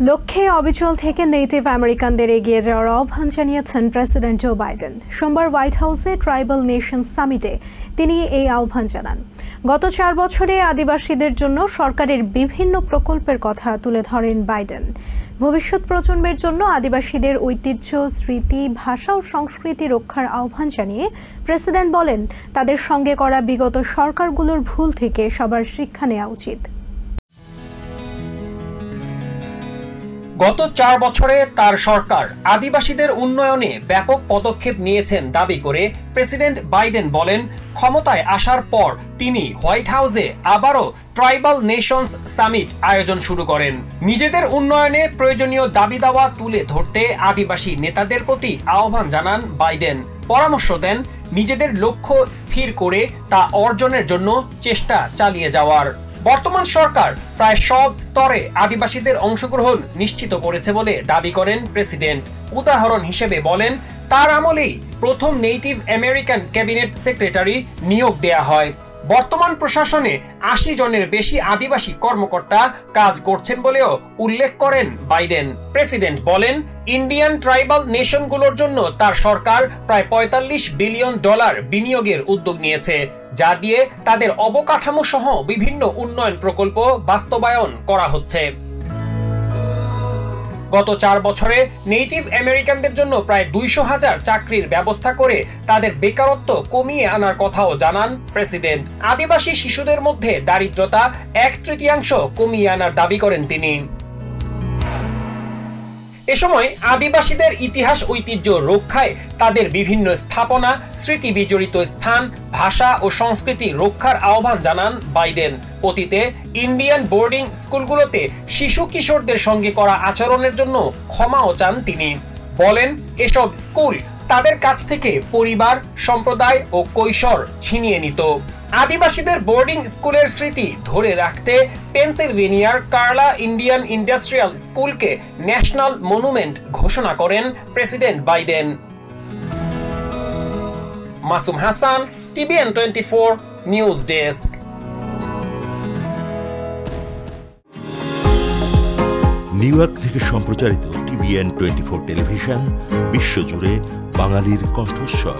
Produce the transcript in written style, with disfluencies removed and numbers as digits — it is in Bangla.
লক্ষ্যে অবিচল থেকে নেটিভ আমেরিকানদের এগিয়ে যাওয়ার আহ্বান জানিয়েছেন প্রেসিডেন্ট জো বাইডেন। সোমবার হোয়াইট হাউসে ট্রাইবাল নেশন সামিটে তিনি এই আহ্বান জানান। গত 4 বছরে আদিবাসীদের জন্য সরকারের বিভিন্ন প্রকল্পের কথা তুলে ধরেন বাইডেন। ভবিষ্যৎ প্রজন্মের জন্য আদিবাসীদের ঐতিহ্য, স্মৃতি, ভাষা ও সংস্কৃতি রক্ষার আহ্বান জানিয়ে প্রেসিডেন্ট বলেন, তাদের সঙ্গে করা বিগত সরকারগুলোর ভুল থেকে সবার শিক্ষা নেওয়া উচিত। গত 4 বছরে তার সরকার আদিবাসীদের উন্নয়নে ব্যাপক পদক্ষেপ নিয়েছেন দাবি করে প্রেসিডেন্ট বাইডেন বলেন, ক্ষমতায় আসার পর তিনি হোয়াইট হাউসে আবারও ট্রাইবাল নেশনস সামিট আয়োজন শুরু করেন। নিজেদের উন্নয়নে প্রয়োজনীয় দাবি দাওয়া তুলে ধরতে আদিবাসী নেতাদের প্রতি আহ্বান জানান বাইডেন। পরামর্শ দেন নিজেদের লক্ষ্য স্থির করে তা অর্জনের জন্য চেষ্টা চালিয়ে যাওয়ার। বর্তমান সরকার প্রায় সব স্তরে আদিবাসীদের অংশগ্রহণ নিশ্চিত করেছে বলে দাবি করেন প্রেসিডেন্ট। উদাহরণ হিসেবে বলেন, তার আমলেই প্রথম নেটিভ আমেরিকান ক্যাবিনেট সেক্রেটারি নিয়োগ দেয়া হয়। বর্তমান প্রশাসনে 80 জনের বেশি আদিবাসী কর্মকর্তা কাজ করছেন বলেও উল্লেখ করেন বাইডেন। প্রেসিডেন্ট বলেন, ইন্ডিয়ান ট্রাইবাল নেশনগুলোর জন্য তার সরকার প্রায় $45 বিলিয়ন বিনিয়োগের উদ্যোগ নিয়েছে, যা দিয়ে তাদের অবকাঠামো সহ বিভিন্ন উন্নয়ন প্রকল্প বাস্তবায়ন করা হচ্ছে। গত 4 বছরে নেটিভ আমেরিকানদের জন্য প্রায় 200,000 চাকরির ব্যবস্থা করে তাদের বেকারত্ব কমিয়ে আনার কথাও জানান প্রেসিডেন্ট। আদিবাসী শিশুদের মধ্যে দারিদ্রতা 1/3 কমিয়ে আনার দাবি করেন তিনি। এ সময় আদিবাসীদের ইতিহাস ঐতিহ্য রক্ষায় তাদের বিভিন্ন স্থাপনা, স্মৃতি বিজড়িত স্থান, ভাষা ও সংস্কৃতি রক্ষার আহ্বান জানান বাইডেন। অতীতে ইন্ডিয়ান বোর্ডিং স্কুলগুলোতে শিশু কিশোরদের সঙ্গে করা আচরণের জন্য ক্ষমাও চান তিনি। বলেন, এসব স্কুল তাদের কাছ থেকে পরিবার, সম্প্রদায় ও কৈশোর ছিনিয়ে নিত। আদিবাসীদের বোর্ডিং স্কুলের স্মৃতি ধরে রাখতে পেনসিলভেনিয়ার কার্লা ইন্ডিয়ান ইন্ডাস্ট্রিয়াল স্কুলকে ন্যাশনাল মনুমেন্ট ঘোষণা করেন president Biden. Masum Hasan, TVN 24 news desk. New York থেকে সম্প্রচারিত TVN 24 টেলিভিশন বিশ্বজুড়ে বাঙালির কণ্ঠস্বর।